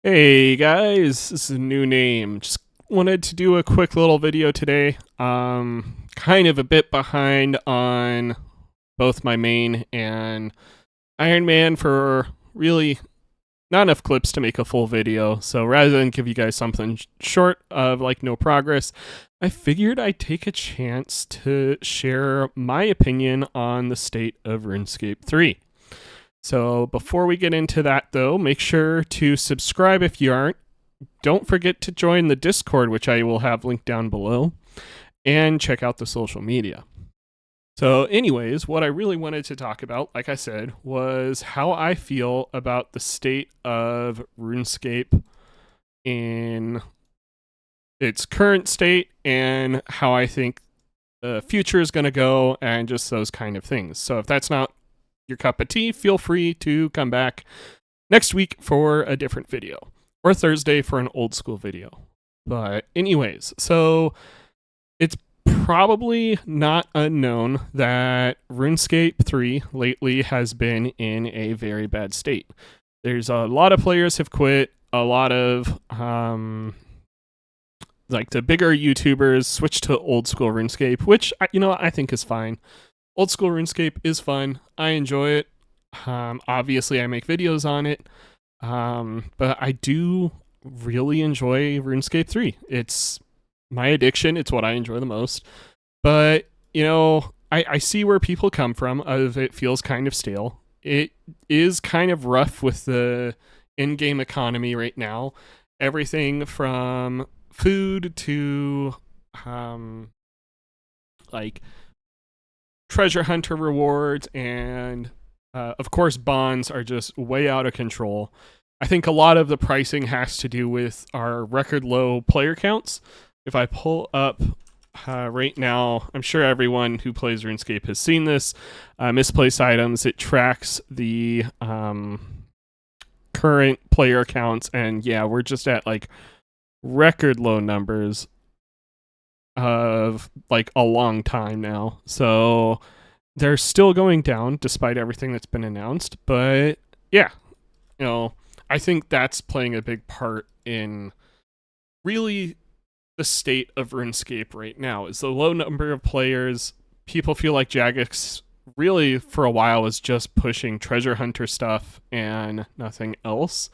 Hey guys, this is a new name. Just wanted to do a quick little video today. Kind of a bit behind on both my main and Iron Man for really not enough clips to make a full video. So rather than give you guys something short of like no progress, I figured I'd take a chance to share my opinion on the state of RuneScape 3. So before we get into that, though, make sure to subscribe if you aren't. Don't forget to join the Discord, which I will have linked down below, and check out the social media. So, anyways, what I really wanted to talk about, like I said, was how I feel about the state of RuneScape in its current state and how I think the future is going to go and just those kind of things. So, if that's not your cup of tea, feel free to come back next week for a different video or Thursday for an old school video. But anyways, so it's probably not unknown that RuneScape 3 lately has been in a very bad state. There's a lot of players have quit, a lot of like the bigger YouTubers switched to old school RuneScape, which I think is fine. Old school RuneScape is fun. I enjoy it. Obviously, I make videos on it. But I do really enjoy RuneScape 3. It's my addiction. It's what I enjoy the most. But, I see where people come from. Of it feels kind of stale. It is kind of rough with the in-game economy right now. Everything from food to, like treasure hunter rewards and of course bonds are just way out of control. I think a lot of the pricing has to do with our record low player counts. If I pull up right now, I'm sure everyone who plays RuneScape has seen this. Misplaced items, it tracks the current player counts, and yeah, we're just at like record low numbers of like a long time now. So they're still going down despite everything that's been announced. But yeah, I think that's playing a big part in really the state of RuneScape right now is the low number of players. People feel like Jagex really for a while was just pushing treasure hunter stuff and nothing else.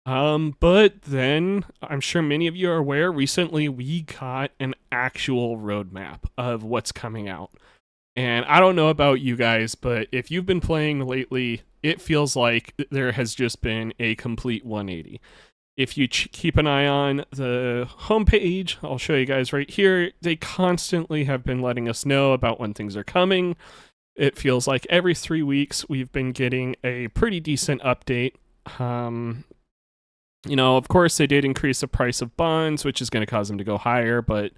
But then I'm sure many of you are aware recently we got an actual roadmap of what's coming out. And I don't know about you guys, but if you've been playing lately, it feels like there has just been a complete 180. If you keep an eye on the homepage, I'll show you guys right here, they constantly have been letting us know about when things are coming. It feels like every 3 weeks we've been getting a pretty decent update. Of course, they did increase the price of bonds, which is going to cause them to go higher. But,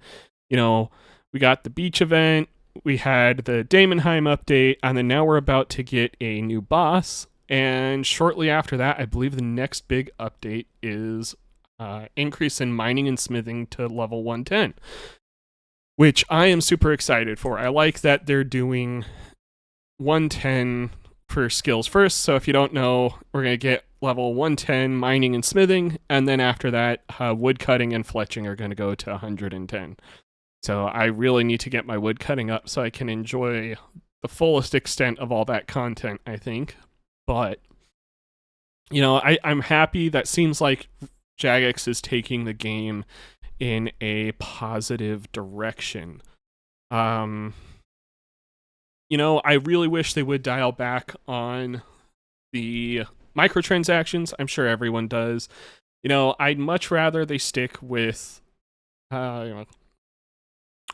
we got the beach event, we had the Daemonheim update, and then now we're about to get a new boss. And shortly after that, I believe the next big update is increase in mining and smithing to level 110, which I am super excited for. I like that they're doing 110 for skills first. So if you don't know, we're going to get level 110 mining and smithing, and then after that, wood cutting and fletching are going to go to 110. So I really need to get my wood cutting up so I can enjoy the fullest extent of all that content, I think. But, I'm happy that seems like Jagex is taking the game in a positive direction. I really wish they would dial back on the microtransactions. I'm sure everyone does. I'd much rather they stick with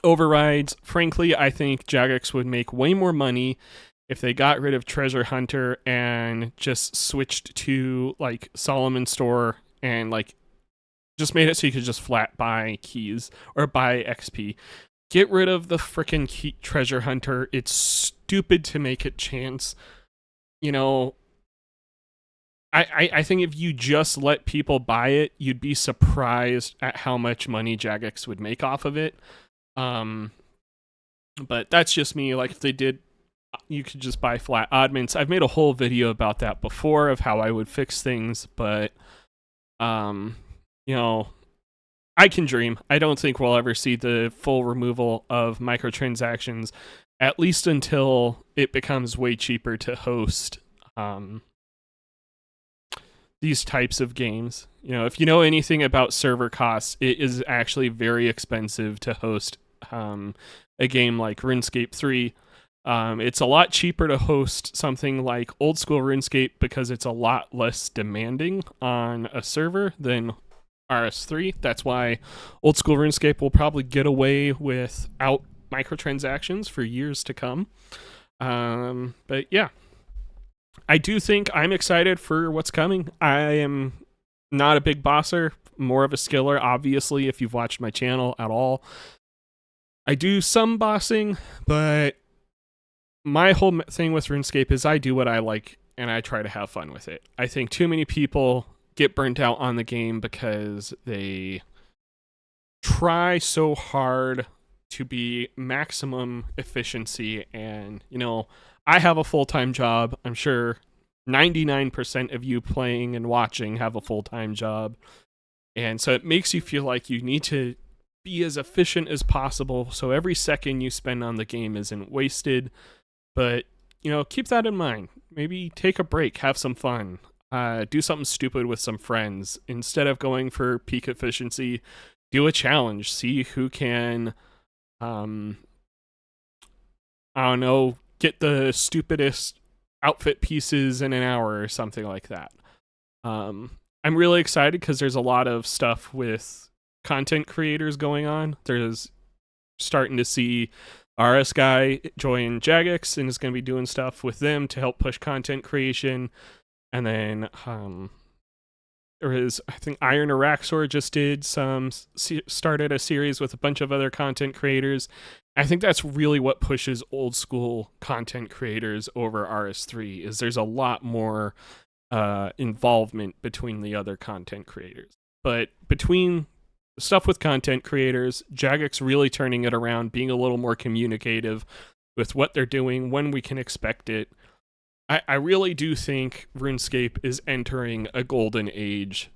overrides. Frankly, I think Jagex would make way more money if they got rid of Treasure Hunter and just switched to like Solomon Store and like just made it so you could just flat buy keys or buy XP. Get rid of the frickin' Treasure Hunter. It's stupid to make it chance. I think if you just let people buy it, you'd be surprised at how much money Jagex would make off of it. But that's just me. Like if they did, you could just buy flat oddments. I've made a whole video about that before of how I would fix things, but Um, you know, I can dream. I don't think we'll ever see the full removal of microtransactions, at least until it becomes way cheaper to host these types of games. You know, if you know anything about server costs, it is actually very expensive to host a game like RuneScape 3. It's a lot cheaper to host something like old school RuneScape because it's a lot less demanding on a server than RS3. That's why old school RuneScape will probably get away without microtransactions for years to come. But yeah, I do think I'm excited for what's coming. I am not a big bosser, more of a skiller, obviously, if you've watched my channel at all. I do some bossing, but my whole thing with RuneScape is I do what I like and I try to have fun with it. I think too many people get burnt out on the game because they try so hard to be maximum efficiency. And, you know, I have a full-time job. I'm sure 99% of you playing and watching have a full-time job. And so it makes you feel like you need to be as efficient as possible so every second you spend on the game isn't wasted. But, you know, keep that in mind. Maybe take a break, have some fun, do something stupid with some friends. Instead of going for peak efficiency, do a challenge. See who can, I don't know, get the stupidest outfit pieces in an hour or something like that. I'm really excited because there's a lot of stuff with content creators going on. There's starting to see RS Guy join Jagex and is going to be doing stuff with them to help push content creation. And then there is, I think Iron Araxor just did started a series with a bunch of other content creators. I think that's really what pushes old school content creators over RS3 is there's a lot more involvement between the other content creators. But between stuff with content creators, Jagex really turning it around, being a little more communicative with what they're doing, when we can expect it. I really do think RuneScape is entering a golden age.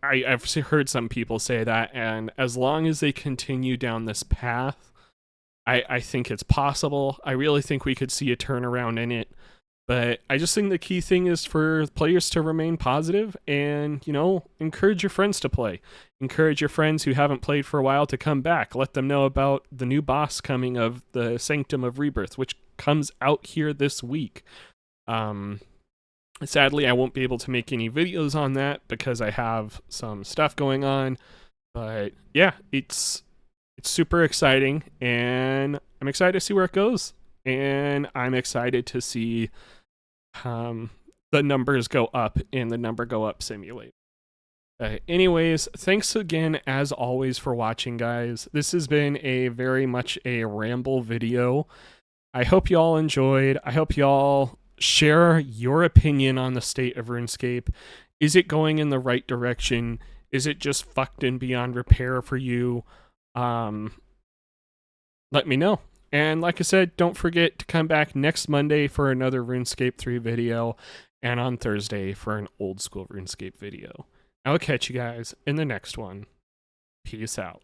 I've heard some people say that, and as long as they continue down this path, I think it's possible. I really think we could see a turnaround in it. But I just think the key thing is for players to remain positive and, you know, encourage your friends to play. Encourage your friends who haven't played for a while to come back. Let them know about the new boss coming of the Sanctum of Rebirth, which comes out here this week. Sadly, I won't be able to make any videos on that because I have some stuff going on. But yeah, it's super exciting, and I'm excited to see where it goes. And I'm excited to see the numbers go up in the number go up simulator. Anyways, thanks again as always for watching, guys. This has been a very much a ramble video. I hope y'all enjoyed. I hope y'all share your opinion on the state of RuneScape. Is it going in the right direction? Is it just fucked and beyond repair for you? Let me know. And like I said, don't forget to come back next Monday for another RuneScape 3 video, and on Thursday for an old school RuneScape video. I'll catch you guys in the next one. Peace out.